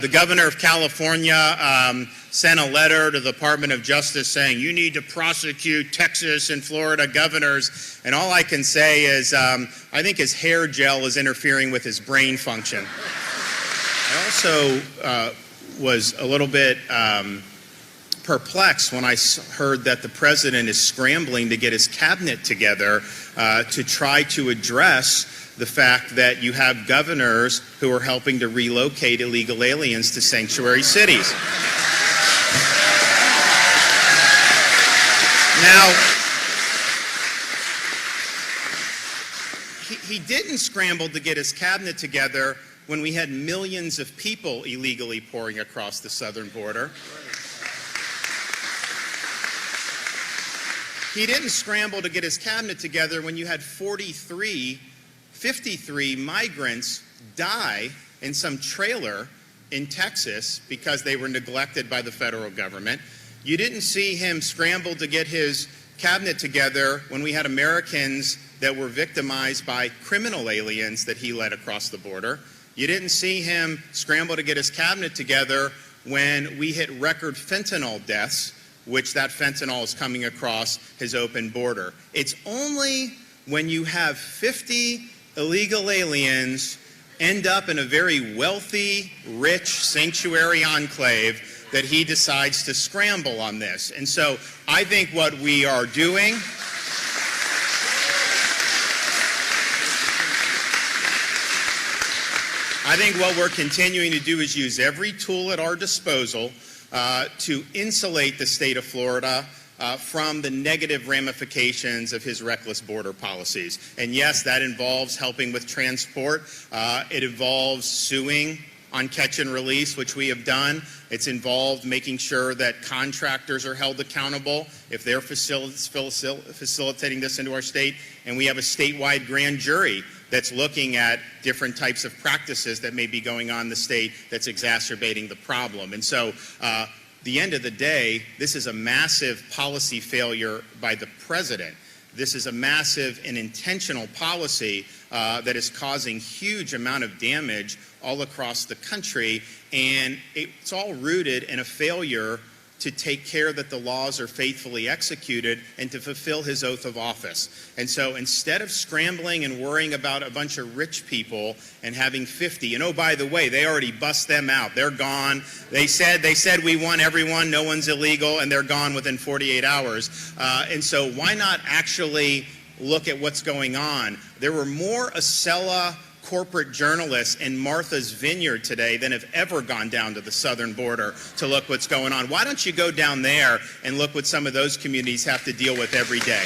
The governor of California sent a letter to the Department of Justice saying, you need to prosecute Texas and Florida governors. And all I can say is, I think his hair gel is interfering with his brain function. I also was a little bit perplexed when I heard that the president is scrambling to get his cabinet together to try to address the fact that you have governors who are helping to relocate illegal aliens to sanctuary cities. Now, he didn't scramble to get his cabinet together when we had millions of people illegally pouring across the southern border. He didn't scramble to get his cabinet together when you had 53 migrants die in some trailer in Texas because they were neglected by the federal government. You didn't see him scramble to get his cabinet together when we had Americans that were victimized by criminal aliens that he led across the border. You didn't see him scramble to get his cabinet together when we hit record fentanyl deaths, which that fentanyl is coming across his open border. It's only when you have 50 illegal aliens end up in a very wealthy, rich sanctuary enclave that he decides to scramble on this. And so I think what we are doing what we're continuing to do is use every tool at our disposal to insulate the state of Florida from the negative ramifications of his reckless border policies. And yes, that involves helping with transport. It involves suing on catch and release, which we have done. It's involved making sure that contractors are held accountable if they're facilitating this into our state. And we have a statewide grand jury that's looking at different types of practices that may be going on in the state that's exacerbating the problem. And so, the end of the day, this is a massive policy failure by the president. This is a massive and intentional policy that is causing huge amount of damage all across the country, and it's all rooted in a failure to take care that the laws are faithfully executed and to fulfill his oath of office. And so instead of scrambling and worrying about a bunch of rich people and having 50, and oh, by the way, they already bust them out. They're gone. They said we want everyone, no one's illegal, and they're gone within 48 hours. And so why not actually look at what's going on? There were more Acela corporate journalists in Martha's Vineyard today than have ever gone down to the southern border to look what's going on. Why don't you go down there and look what some of those communities have to deal with every day?